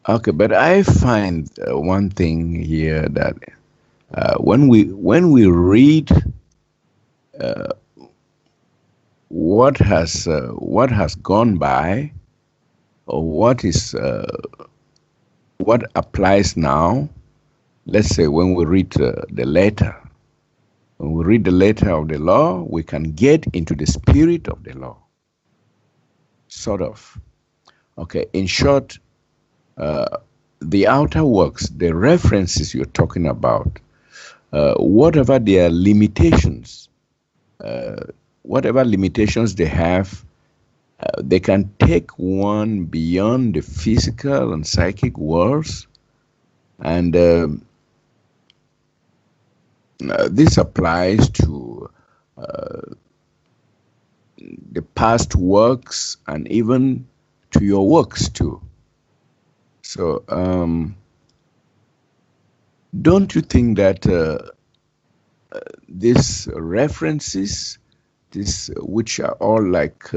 Okay, but I find one thing here that when we read what has gone by, or what applies now. Let's say when we read when we read the letter of the law, we can get into the spirit of the law, sort of. Okay, in short, the outer works, the references you're talking about, whatever their limitations, whatever limitations they have, they can take one beyond the physical and psychic worlds. And this applies to the past works and even to your works too. So, don't you think that these references, this which are all like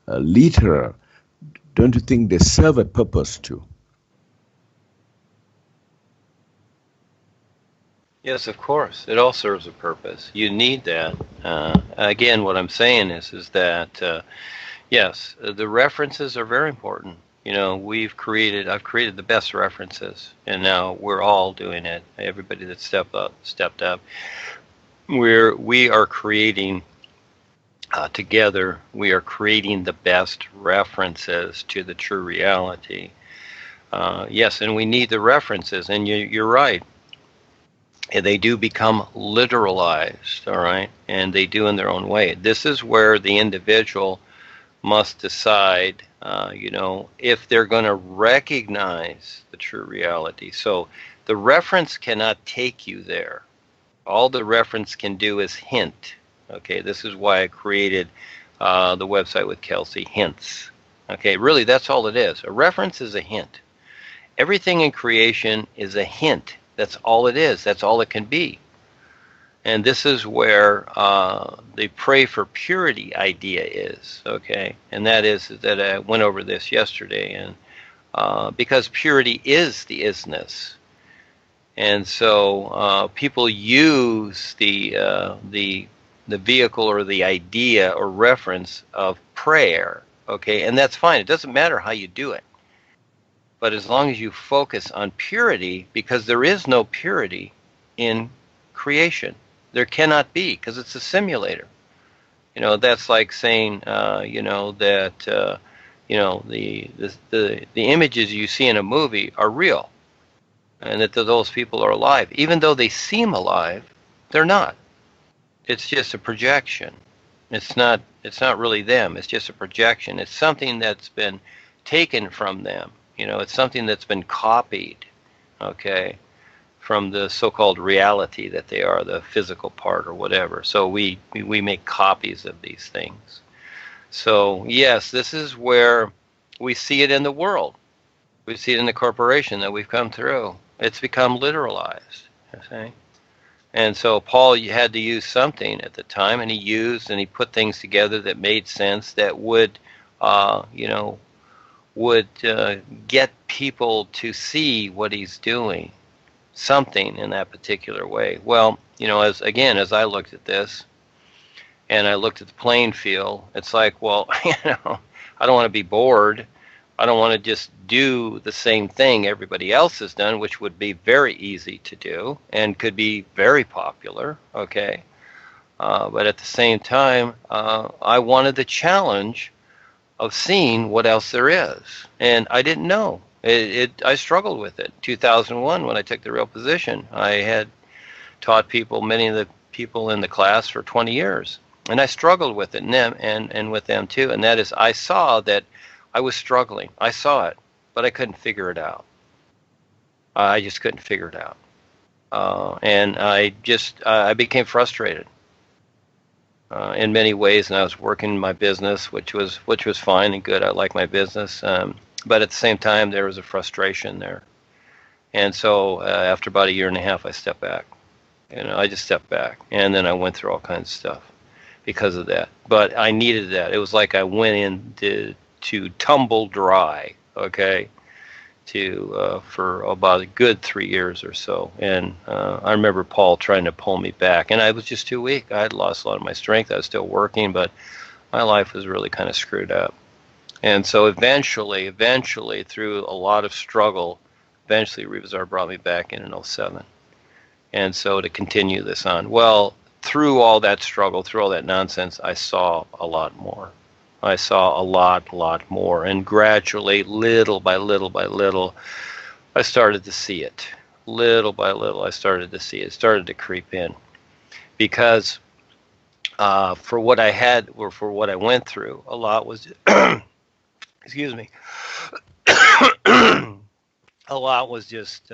literal, don't you think they serve a purpose too? Yes, of course. It all serves a purpose. You need that. Again, what I'm saying is that yes, the references are very important. I've created the best references, and now we're all doing it. Everybody that stepped up. We are creating together. We are creating the best references to the true reality. Yes, and we need the references. And you're right. They do become literalized, all right, and they do in their own way. This is where the individual must decide, if they're going to recognize the true reality. So the reference cannot take you there. All the reference can do is hint. Okay, this is why I created the website with Kelsey, hints. Okay, really, that's all it is. A reference is a hint. Everything in creation is a hint. That's all it is. That's all it can be. And this is where the pray for purity idea is, okay? And that is that I went over this yesterday, and because purity is the isness. And so people use the vehicle or the idea or reference of prayer, okay? And that's fine. It doesn't matter how you do it. But as long as you focus on purity, because there is no purity in creation. There cannot be, because it's a simulator. That's like saying, that, the images you see in a movie are real, and that those people are alive. Even though they seem alive, they're not. It's just a projection. It's not really them. It's just a projection. It's something that's been taken from them. It's something that's been copied, okay, from the so-called reality that they are, the physical part or whatever. So we make copies of these things. So yes, this is where we see it in the world. We see it in the corporation that we've come through. It's become literalized, you see? And so Paul had to use something at the time, and he put things together that made sense, that would, get people to see what he's doing, something in that particular way. Well, as I looked at this, and I looked at the playing field, it's like, well, I don't want to be bored. I don't want to just do the same thing everybody else has done, which would be very easy to do and could be very popular, okay? But at the same time, I wanted the challenge of seeing what else there is. And I didn't know. I struggled with it. 2001, when I took the real position, I had taught many of the people in the class for 20 years. And I struggled with it, and with them too. And that is, I saw that I was struggling. I saw it, but I couldn't figure it out. I just couldn't figure it out. And I became frustrated in many ways, and I was working my business, which was fine and good. I like my business, but at the same time, there was a frustration there. And so after about a year and a half, I stepped back. I just stepped back, and then I went through all kinds of stuff because of that. But I needed that. It was like I went in to tumble dry, okay, for about a good 3 years or so. And I remember Paul trying to pull me back, and I was just too weak. I had lost a lot of my strength. I was still working, but my life was really kind of screwed up. And so eventually, through a lot of struggle, eventually Revizar brought me back in '07. And so to continue this on, well, through all that struggle, through all that nonsense, I saw a lot more. I saw a lot more. And gradually, little by little, I started to see it. Little by little, I started to see it. It started to creep in. Because for what I had, or for what I went through, a lot was, excuse me, a lot was just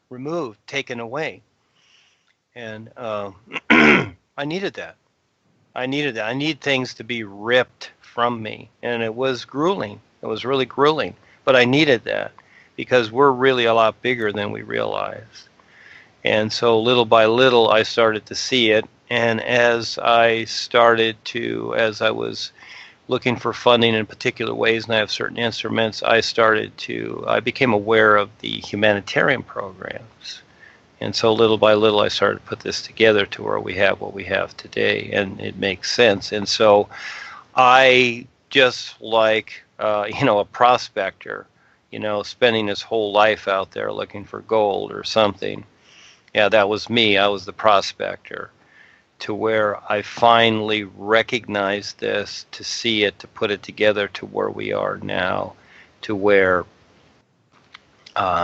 removed, taken away. And I needed that. I need things to be ripped from me. And it was grueling. It was really grueling. But I needed that because we're really a lot bigger than we realized. And so little by little, I started to see it. And as I was looking for funding in particular ways, and I have certain instruments, I became aware of the humanitarian programs. And so little by little, I started to put this together to where we have what we have today, and it makes sense. And so I, just like, a prospector, spending his whole life out there looking for gold or something. Yeah, that was me. I was the prospector, to where I finally recognized this, to see it, to put it together to where we are now, to where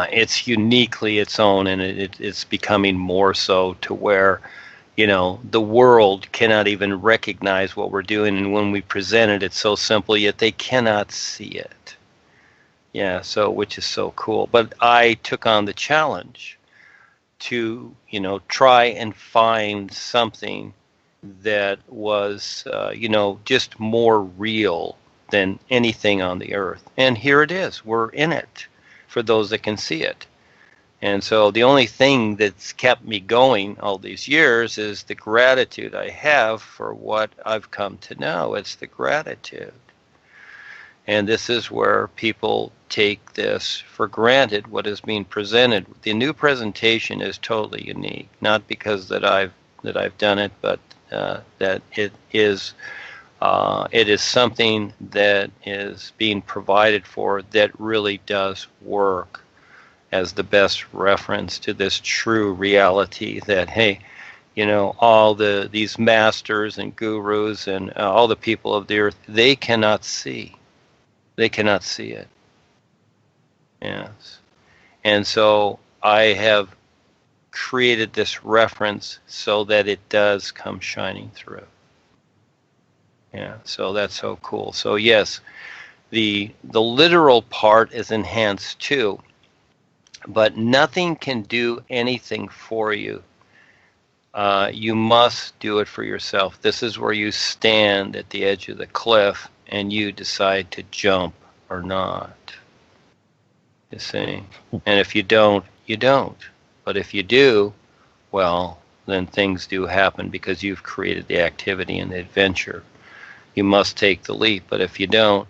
it's uniquely its own, and it's becoming more so, to where, the world cannot even recognize what we're doing, and when we present it, it's so simple, yet they cannot see it. Yeah, so, which is so cool. But I took on the challenge to, try and find something that was, just more real than anything on the earth. And here it is. We're in it, for those that can see it. And so the only thing that's kept me going all these years is the gratitude I have for what I've come to know. It's the gratitude. And this is where people take this for granted, what is being presented. The new presentation is totally unique, not because that I've done it, but that it is something that is being provided for that really does work as the best reference to this true reality that, hey, all these masters and gurus and all the people of the earth, they cannot see. They cannot see it. Yes. And so I have created this reference so that it does come shining through. Yeah, so that's so cool. So yes, the literal part is enhanced too, but nothing can do anything for you. You must do it for yourself. This is where you stand at the edge of the cliff and you decide to jump or not. You see? And if you don't, you don't. But if you do, well, then things do happen because you've created the activity and the adventure. You must take the leap. But if you don't,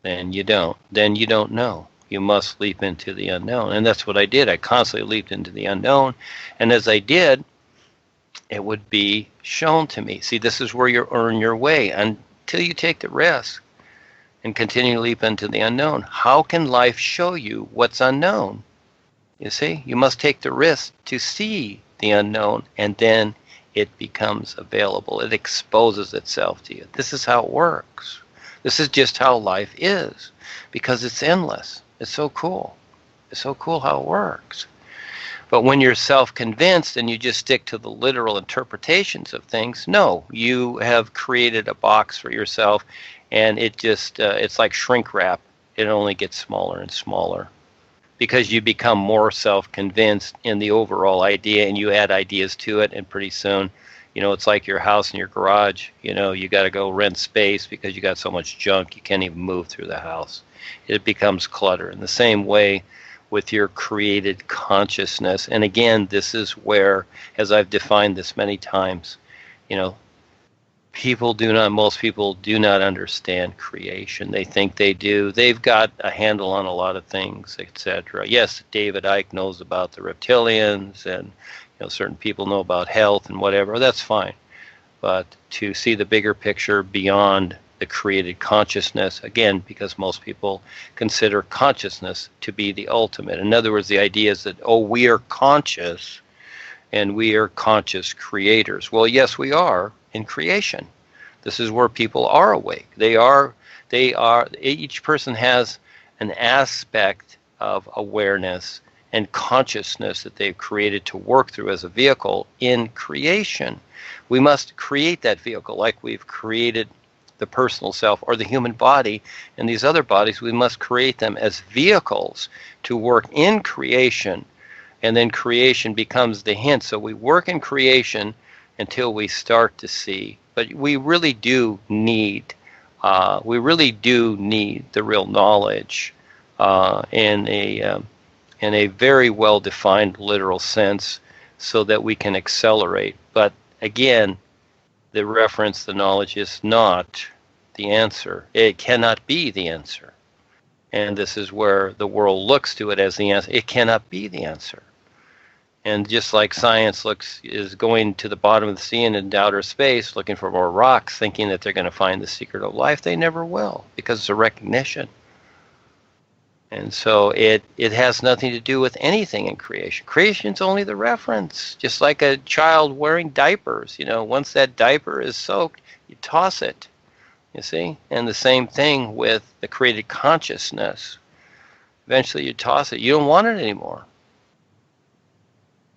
then you don't. Then you don't know. You must leap into the unknown. And that's what I did. I constantly leaped into the unknown. And as I did, it would be shown to me. See, this is where you earn your way until you take the risk and continue to leap into the unknown. How can life show you what's unknown? You see, you must take the risk to see the unknown, and then it becomes available. It exposes itself to you. This is how it works. This is just how life is, because it's endless. It's so cool. It's so cool how it works. But when you're self-convinced and you just stick to the literal interpretations of things, no, you have created a box for yourself, and it just, it's like shrink wrap. It only gets smaller and smaller because you become more self-convinced in the overall idea, and you add ideas to it, and pretty soon, it's like your house and your garage. You got to go rent space because you got so much junk you can't even move through the house. It becomes clutter. In the same way with your created consciousness. And again, this is where, as I've defined this many times, most people do not understand creation. They think they do. They've got a handle on a lot of things, etc. Yes, David Icke knows about the reptilians, and certain people know about health and whatever. That's fine. But to see the bigger picture beyond the created consciousness, again, because most people consider consciousness to be the ultimate. In other words, the idea is that, we are conscious and we are conscious creators. Well, yes, we are in creation. This is where people are awake. Each person has an aspect of awareness and consciousness that they've created to work through as a vehicle in creation. We must create that vehicle like we've created the personal self or the human body and these other bodies. We must create them as vehicles to work in creation, and then creation becomes the hint. So we work in creation until we start to see. But we really do need the real knowledge in a very well-defined literal sense, so that we can accelerate. But again, the knowledge is not the answer. It cannot be the answer. And this is where the world looks to it as the answer. It cannot be the answer. And just like science is going to the bottom of the sea and in outer space looking for more rocks, thinking that they're going to find the secret of life, they never will, because it's a recognition. And so it has nothing to do with anything in creation. Creation's only the reference. Just like a child wearing diapers. Once that diaper is soaked, you toss it. You see? And the same thing with the created consciousness. Eventually you toss it. You don't want it anymore.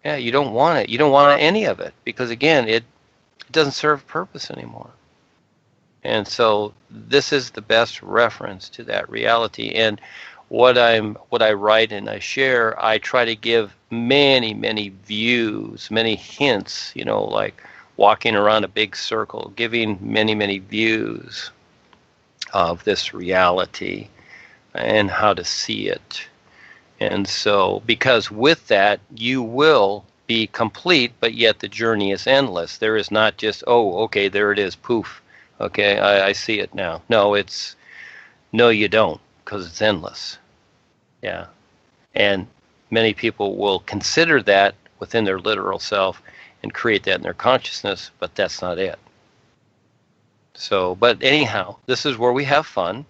Yeah, you don't want it. You don't want any of it, because again, it doesn't serve purpose anymore. And so this is the best reference to that reality. And what I write and I share, I try to give many, many views, many hints, like walking around a big circle, giving many, many views of this reality and how to see it. And so, because with that, you will be complete, but yet the journey is endless. There is not just, okay, there it is, poof. Okay, I see it now. No, you don't, because it's endless. Yeah. And many people will consider that within their literal self and create that in their consciousness, but that's not it. So, but anyhow, this is where we have fun.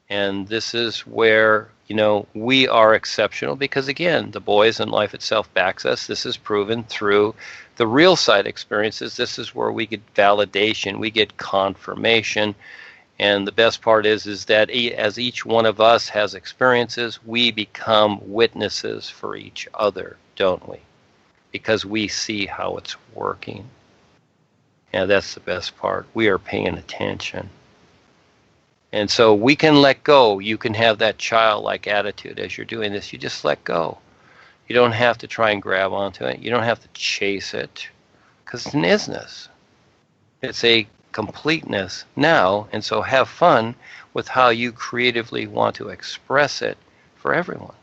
And this is where, we are exceptional, because again, the boys and life itself backs us. This is proven through the real side experiences. This is where we get validation, we get confirmation. And the best part is that as each one of us has experiences, we become witnesses for each other, don't we? Because we see how it's working. And that's the best part. We are paying attention. And so we can let go. You can have that childlike attitude as you're doing this. You just let go. You don't have to try and grab onto it. You don't have to chase it, because it's an isness. It's a completeness now. And so have fun with how you creatively want to express it for everyone.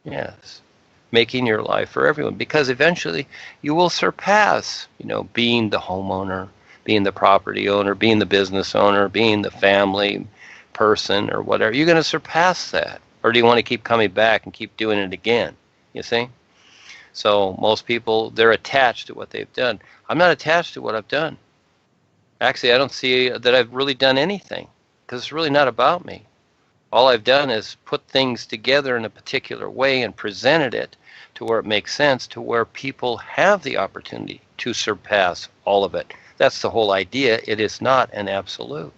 Yes. Making your life for everyone, because eventually you will surpass, being the homeowner, being the property owner, being the business owner, being the family person or whatever. You're going to surpass that. Or do you want to keep coming back and keep doing it again? You see? So most people, they're attached to what they've done. I'm not attached to what I've done. Actually, I don't see that I've really done anything, because it's really not about me. All I've done is put things together in a particular way and presented it to where it makes sense, to where people have the opportunity to surpass all of it. That's the whole idea. It is not an absolute.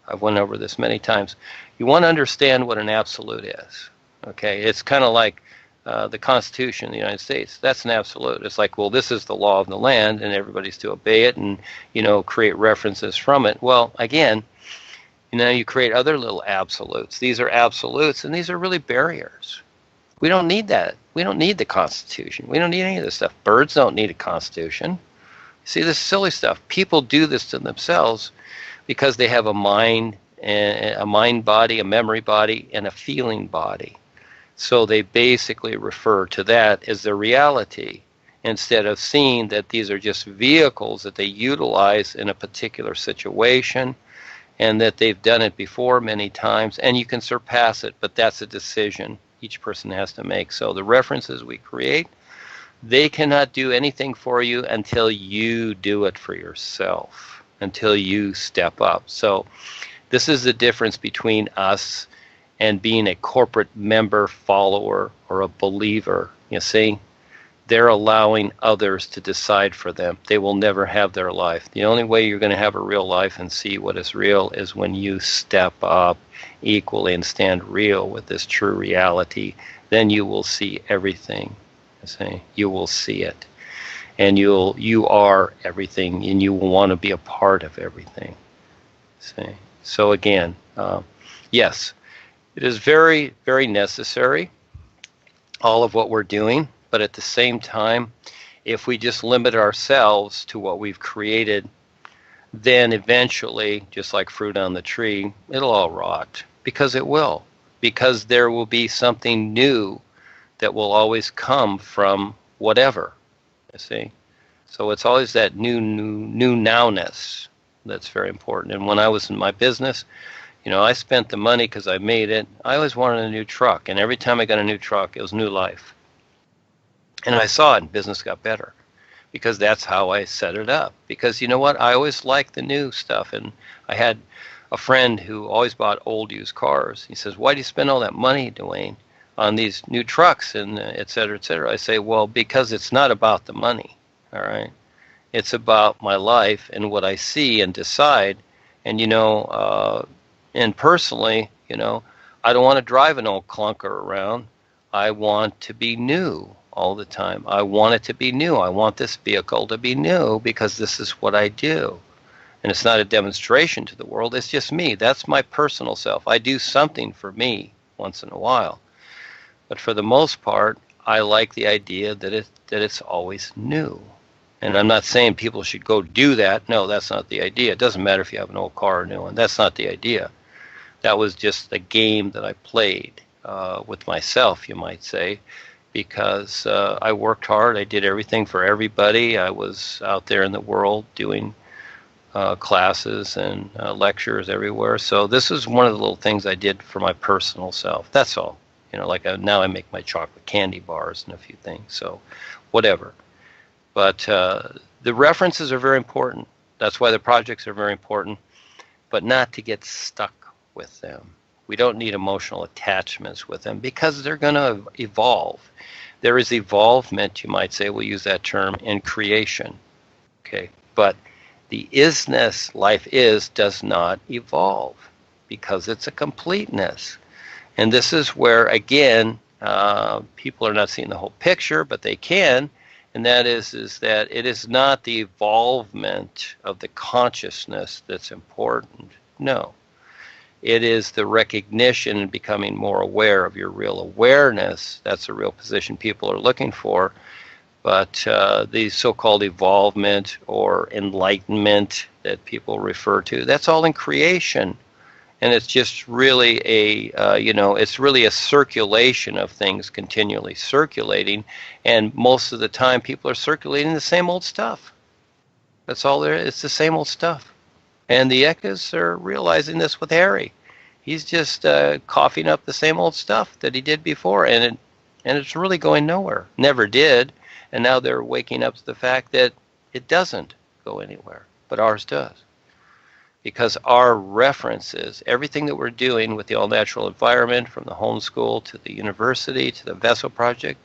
I've went over this many times. You want to understand what an absolute is. Okay, it's kind of like the Constitution of the United States. That's an absolute. It's like, well, this is the law of the land, and everybody's to obey it, and create references from it. Well, again, you create other little absolutes. These are absolutes, and these are really barriers. We don't need that. We don't need the Constitution. We don't need any of this stuff. Birds don't need a Constitution. See, this silly stuff. People do this to themselves because they have a mind body, a memory body, and a feeling body. So they basically refer to that as their reality. instead of seeing that these are just vehicles that they utilize in a particular situation, and that they've done it before many times, and you can surpass it, but that's a decision each person has to make. So the references we create, they cannot do anything for you until you do it for yourself, until you step up. So this is the difference between us and being a corporate member, follower, or a believer. You see, they're allowing others to decide for them. They will never have their life. The only way you're going to have a real life and see what is real is when you step up equally and stand real with this true reality. Then you will see everything. You see, you will see it, and you are everything, and you will want to be a part of everything. See, so again, yes, it is very, very necessary, all of what we're doing. But at the same time, if we just limit ourselves to what we've created, then eventually, just like fruit on the tree, it'll all rot. Because it will. Because there will be something new that will always come from whatever, you see. So it's always that new nowness that's very important. And when I was in my business, you know, I spent the money because I made it. I always wanted a new truck. And every time I got a new truck, it was new life. And I saw it, and business got better because that's how I set it up. Because you know what? I always liked the new stuff. And I had a friend who always bought old used cars. He says, why do you spend all that money, Duane, on these new trucks and et cetera, et cetera? I say, well, because it's not about the money, all right? It's about my life and what I see and decide. And, you know, and personally, you know, I don't want to drive an old clunker around. I want to be new all the time. I want it to be new. I want this vehicle to be new because this is what I do. And it's not a demonstration to the world. It's just me. That's my personal self. I do something for me once in a while. But for the most part, I like the idea that it's always new. And I'm not saying people should go do that. No, that's not the idea. It doesn't matter if you have an old car or a new one. That's not the idea. That was just a game that I played with myself, you might say, because I worked hard. I did everything for everybody. I was out there in the world doing classes and lectures everywhere. So this is one of the little things I did for my personal self. That's all. You know, like now I make my chocolate candy bars and a few things. So whatever. But the references are very important. That's why the projects are very important, but not to get stuck with them. We don't need emotional attachments with them because they're going to evolve. There is evolvement, you might say, we'll use that term, in creation. Okay, but the isness, life is, does not evolve because it's a completeness. And this is where, again, people are not seeing the whole picture, but they can. And that is that it is not the evolvement of the consciousness that's important. No. It is the recognition and becoming more aware of your real awareness. That's the real position people are looking for. But the so-called evolvement or enlightenment that people refer to, that's all in creation. And it's just really it's really a circulation of things continually circulating. And most of the time people are circulating the same old stuff. That's all there is. It's the same old stuff. And the Ekkas are realizing this with Harry. He's just coughing up the same old stuff that he did before. And it's really going nowhere. Never did. And now they're waking up to the fact that it doesn't go anywhere. But ours does. Because our references, everything that we're doing with the all-natural environment, from the homeschool to the university to the Vessel Project,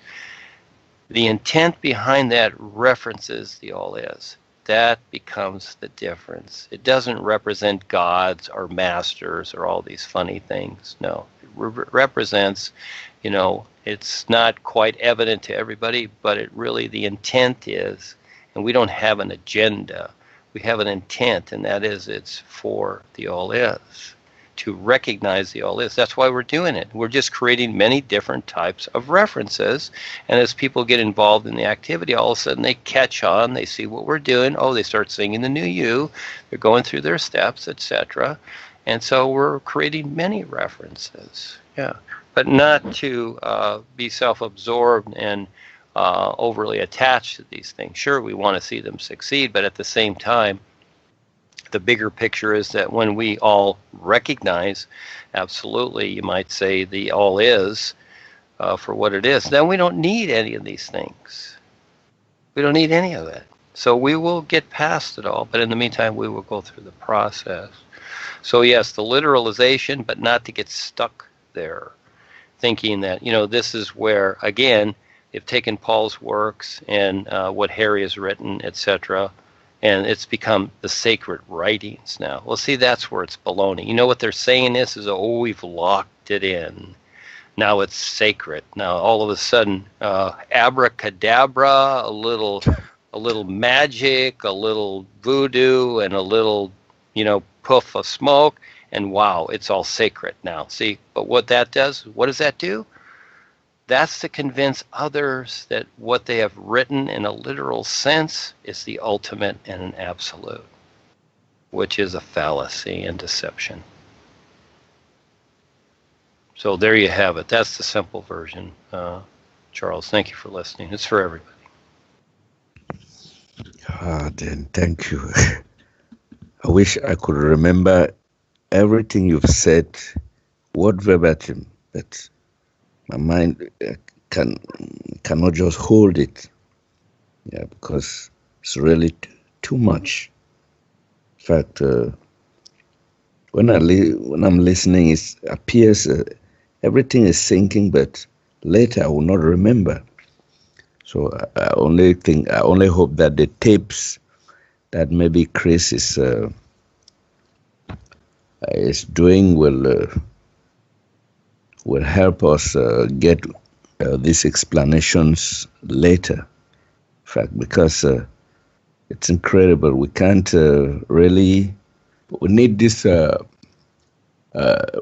the intent behind that references the all-is. That becomes the difference. It doesn't represent gods or masters or all these funny things. No, it represents, you know, it's not quite evident to everybody, but it really, the intent is, and we don't have an agenda. We have an intent, and that is it's for the all-is, to recognize the all-is. That's why we're doing it. We're just creating many different types of references, and as people get involved in the activity, all of a sudden they catch on, they see what we're doing, oh, they start singing the new you, they're going through their steps, etc. And so we're creating many references, yeah, but not to be self-absorbed and overly attached to these things. Sure, we want to see them succeed, but at the same time, the bigger picture is that when we all recognize, absolutely, you might say, the all is for what it is, then we don't need any of these things. We don't need any of it. So we will get past it all, but in the meantime, we will go through the process. So yes, the literalization, but not to get stuck there, thinking that, this is where, again, they've taken Paul's works and what Harry has written, etc., and it's become the sacred writings now. Well, see, that's where it's baloney. You know what they're saying is, oh, we've locked it in. Now it's sacred. Now all of a sudden, abracadabra, a little magic, a little voodoo, and a little, puff of smoke, and wow, it's all sacred now. See, but what that does, what does that do? That's to convince others that what they have written in a literal sense is the ultimate and an absolute, which is a fallacy and deception. So there you have it. That's the simple version. Charles, thank you for listening. It's for everybody. Then thank you. I wish I could remember everything you've said, word verbatim, but my mind cannot just hold it. Yeah, because it's really too much. In fact, when I'm listening, it appears everything is sinking, but later I will not remember. So I only hope that the tapes that maybe Chris is doing will help us get these explanations later. In fact, because it's incredible, we can't really. We need this.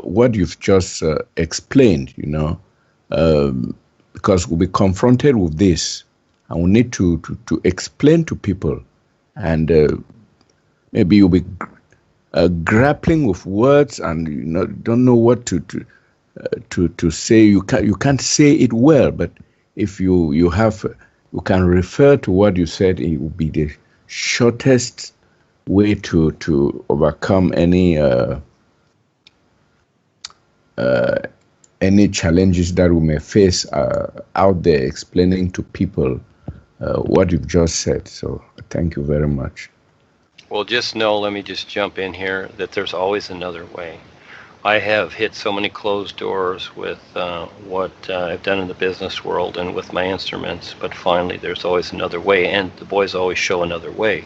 What you've just explained, because we'll be confronted with this, and we need to explain to people, and maybe you'll be grappling with words, and don't know what to say. You can't say it well, but if you can refer to what you said, it will be the shortest way to overcome any challenges that we may face out there, explaining to people what you've just said. So thank you very much. Well, just know, let me just jump in here, that there's always another way. I have hit so many closed doors with what I've done in the business world and with my instruments, but finally there's always another way, and the boys always show another way.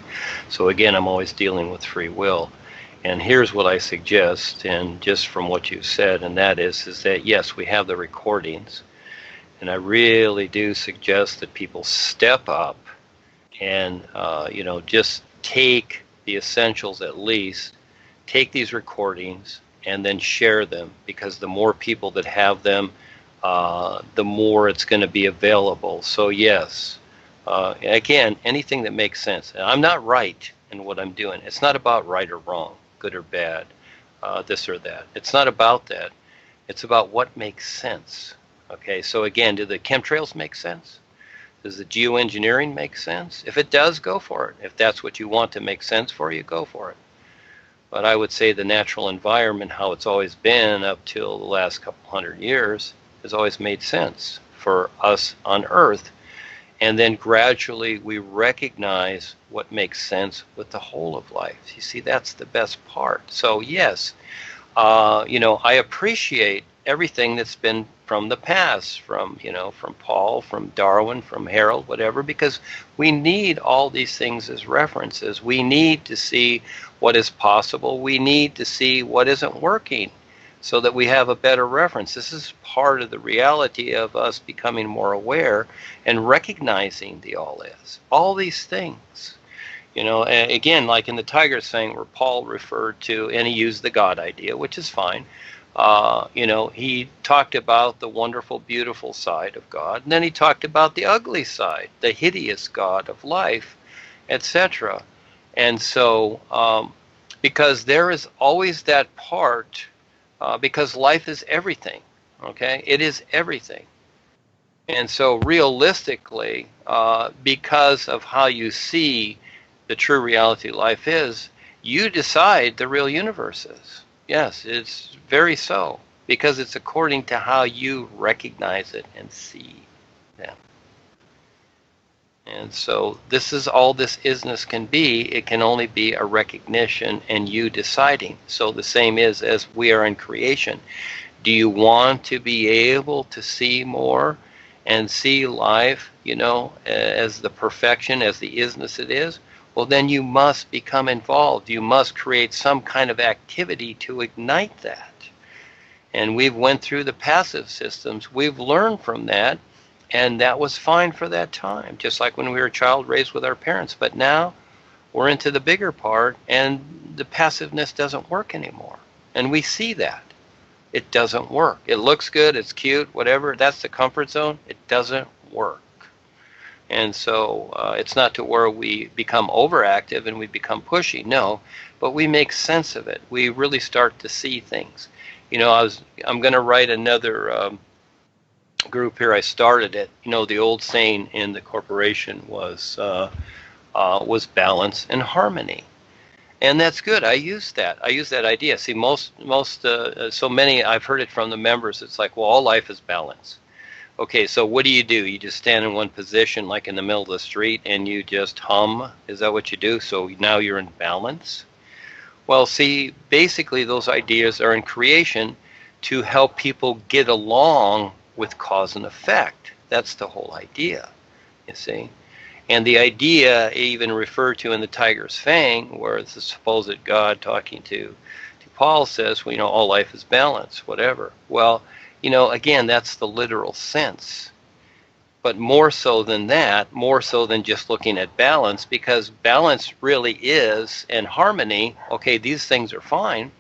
So again, I'm always dealing with free will. And here's what I suggest, and just from what you said, and that is that yes, we have the recordings, and I really do suggest that people step up and just take the essentials, at least take these recordings and then share them, because the more people that have them, the more it's going to be available. So yes, again, anything that makes sense. And I'm not right in what I'm doing. It's not about right or wrong, good or bad, this or that. It's not about that. It's about what makes sense. Okay, so again, do the chemtrails make sense? Does the geoengineering make sense? If it does, go for it. If that's what you want to make sense for you, go for it. But I would say the natural environment, how it's always been up till the last couple hundred years, has always made sense for us on Earth. And then gradually we recognize what makes sense with the whole of life. You see, that's the best part. So yes, I appreciate everything that's been from the past, from Paul, from Darwin, from Harold, whatever, because we need all these things as references. We need to see what is possible. We need to see what isn't working so that we have a better reference. This is part of the reality of us becoming more aware and recognizing the all is. All these things. Again, like in the Tiger thing where Paul referred to, and he used the God idea, which is fine. He talked about the wonderful, beautiful side of God, and then he talked about the ugly side, the hideous God of life, etc. And so, because there is always that part, because life is everything, okay? It is everything. And so realistically, because of how you see the true reality of life is, you decide the real universe is. Yes, it's very so, because it's according to how you recognize it and see them. And so this is all this isness can be. It can only be a recognition and you deciding. So the same is as we are in creation. Do you want to be able to see more and see life, as the perfection, as the isness it is? Well, then you must become involved. You must create some kind of activity to ignite that. And we've went through the passive systems. We've learned from that, and that was fine for that time, just like when we were a child raised with our parents. But now we're into the bigger part, and the passiveness doesn't work anymore. And we see that. It doesn't work. It looks good, it's cute, whatever. That's the comfort zone. It doesn't work. And so it's not to where we become overactive and we become pushy, no, but we make sense of it. We really start to see things. I'm going to write another group here. I started it. The old saying in the corporation was balance and harmony. And that's good. I use that idea. See, so many, I've heard it from the members. It's like, well, all life is balance. Okay, so what do? You just stand in one position, like in the middle of the street, and you just hum? Is that what you do? So now you're in balance? Well, see, basically those ideas are in creation to help people get along with cause and effect. That's the whole idea, you see. And the idea even referred to in the Tiger's Fang, where the supposed God talking to Paul says, well, all life is balance, whatever. Well, again, that's the literal sense. But more so than that, more so than just looking at balance, because balance really is, and harmony, okay, these things are fine,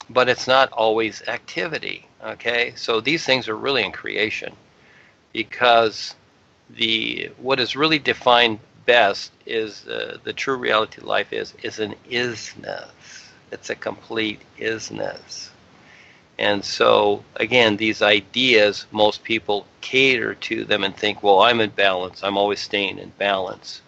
but it's not always activity, okay? So these things are really in creation, because what is really defined best is the true reality of life is an isness. It's a complete isness. And so, again, these ideas, most people cater to them and think, well, I'm in balance. I'm always staying in balance.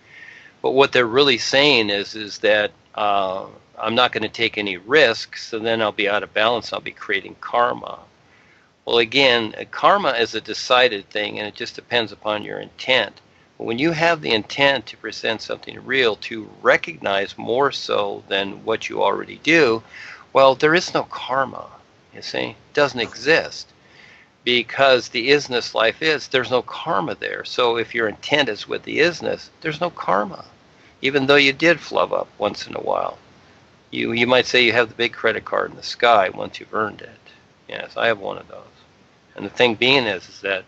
But what they're really saying is that I'm not going to take any risks, so then I'll be out of balance. I'll be creating karma. Well, again, karma is a decided thing, and it just depends upon your intent. But when you have the intent to present something real, to recognize more so than what you already do, well, there is no karma. You see, it doesn't exist, because the isness life is, there's no karma there. So if your intent is with the isness, there's no karma, even though you did flub up once in a while. You might say you have the big credit card in the sky once you've earned it. Yes, I have one of those. And the thing being is that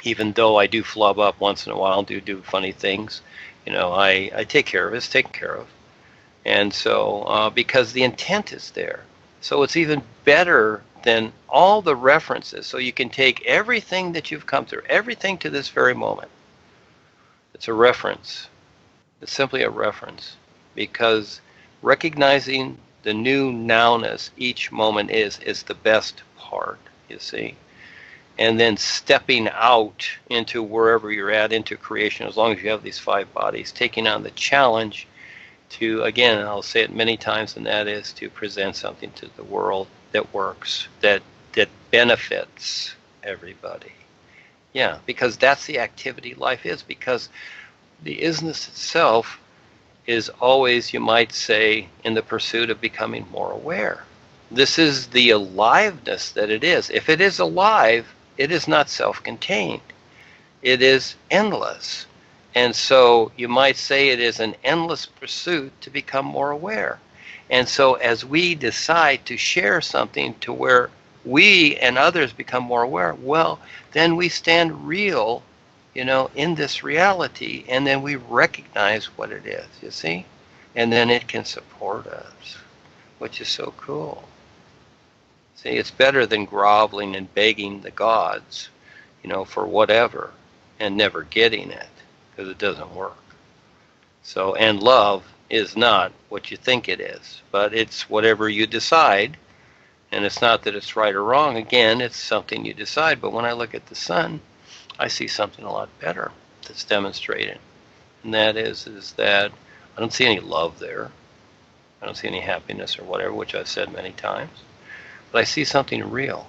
even though I do flub up once in a while, do funny things, I take care of it. It's taken care of. And so because the intent is there. So it's even better than all the references. So you can take everything that you've come through, everything to this very moment. It's a reference. It's simply a reference, because recognizing the new nowness each moment is the best part, you see. And then stepping out into wherever you're at, into creation, as long as you have these 5 bodies, taking on the challenge to, again, I'll say it many times, and that is to present something to the world that works, that benefits everybody. Yeah, because that's the activity life is, because the isness itself is always, you might say, in the pursuit of becoming more aware. This is the aliveness that it is. If it is alive, it is not self-contained. It is endless. And so you might say it is an endless pursuit to become more aware. And so as we decide to share something to where we and others become more aware, well, then we stand real, in this reality, and then we recognize what it is, you see? And then it can support us, which is so cool. See, it's better than groveling and begging the gods, for whatever and never getting it, because it doesn't work. So, and love is not what you think it is, but it's whatever you decide, And it's not that it's right or wrong. Again, it's something you decide. But when I look at the sun, I see something a lot better that's demonstrated. And that is that I don't see any love there. I don't see any happiness or whatever, which I've said many times. But I see something real.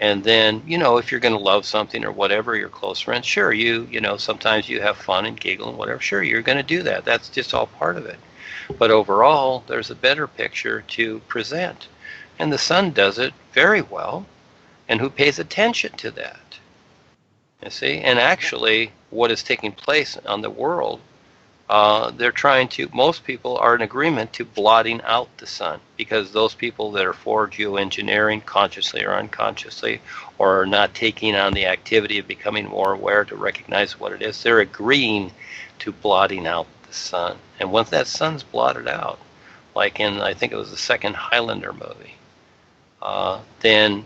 And then, if you're going to love something or whatever, your close friends, sure, sometimes you have fun and giggle and whatever. Sure, you're going to do that. That's just all part of it. But overall, there's a better picture to present. And the sun does it very well. And who pays attention to that? You see? And actually, what is taking place on the world, most people are in agreement to blotting out the sun, because those people that are for geoengineering, consciously or unconsciously, or are not taking on the activity of becoming more aware to recognize what it is, they're agreeing to blotting out the sun. And once that sun's blotted out, like in, I think it was the second Highlander movie, then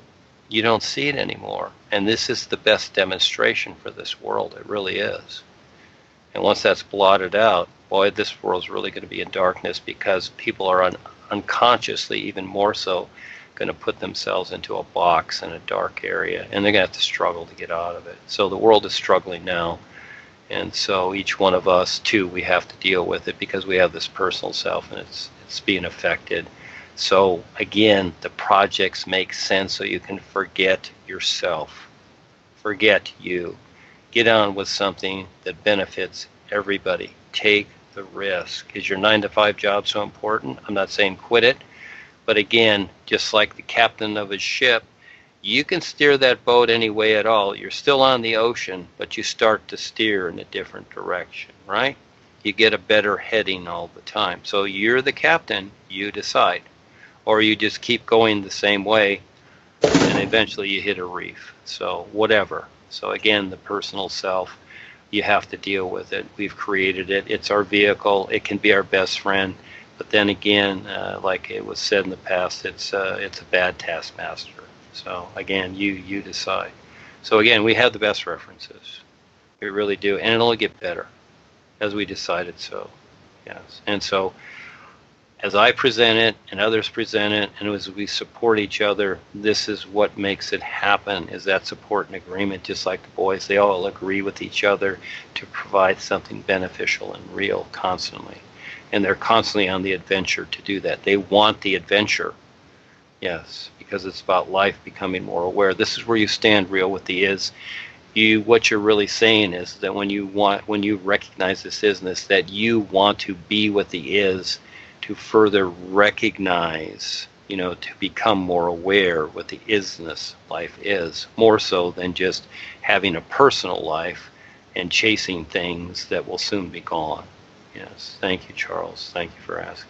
you don't see it anymore. And this is the best demonstration for this world. It really is. And once that's blotted out, boy, this world's really going to be in darkness, because people are unconsciously, even more so, going to put themselves into a box in a dark area, and they're going to have to struggle to get out of it. So the world is struggling now. And so each one of us, too, we have to deal with it, because we have this personal self, and it's being affected. So again, the projects make sense so you can forget yourself. Forget you. Get on with something that benefits everybody. Take the risk. Is your 9-to-5 job so important? I'm not saying quit it. But again, just like the captain of a ship, you can steer that boat any way at all. You're still on the ocean, but you start to steer in a different direction, right? You get a better heading all the time. So you're the captain, you decide. Or you just keep going the same way, and eventually you hit a reef. So whatever. So again, the personal self, you have to deal with it. We've created it. It's our vehicle. It can be our best friend. But then again, like it was said in the past, it's a bad taskmaster. So again, you decide. So again, we have the best references. We really do. And it'll only get better as we decided so. Yes. And so as I present it and others present it, and as we support each other, this is what makes it happen, is that support and agreement. Just like the boys, they all agree with each other to provide something beneficial and real constantly. And they're constantly on the adventure to do that. They want the adventure, yes, because it's about life becoming more aware. This is where you stand real with the is. What you're really saying is that when you recognize this isness, that you want to be with the is, to further recognize, to become more aware what the isness life is, more so than just having a personal life and chasing things that will soon be gone. Yes. Thank you, Charles. Thank you for asking.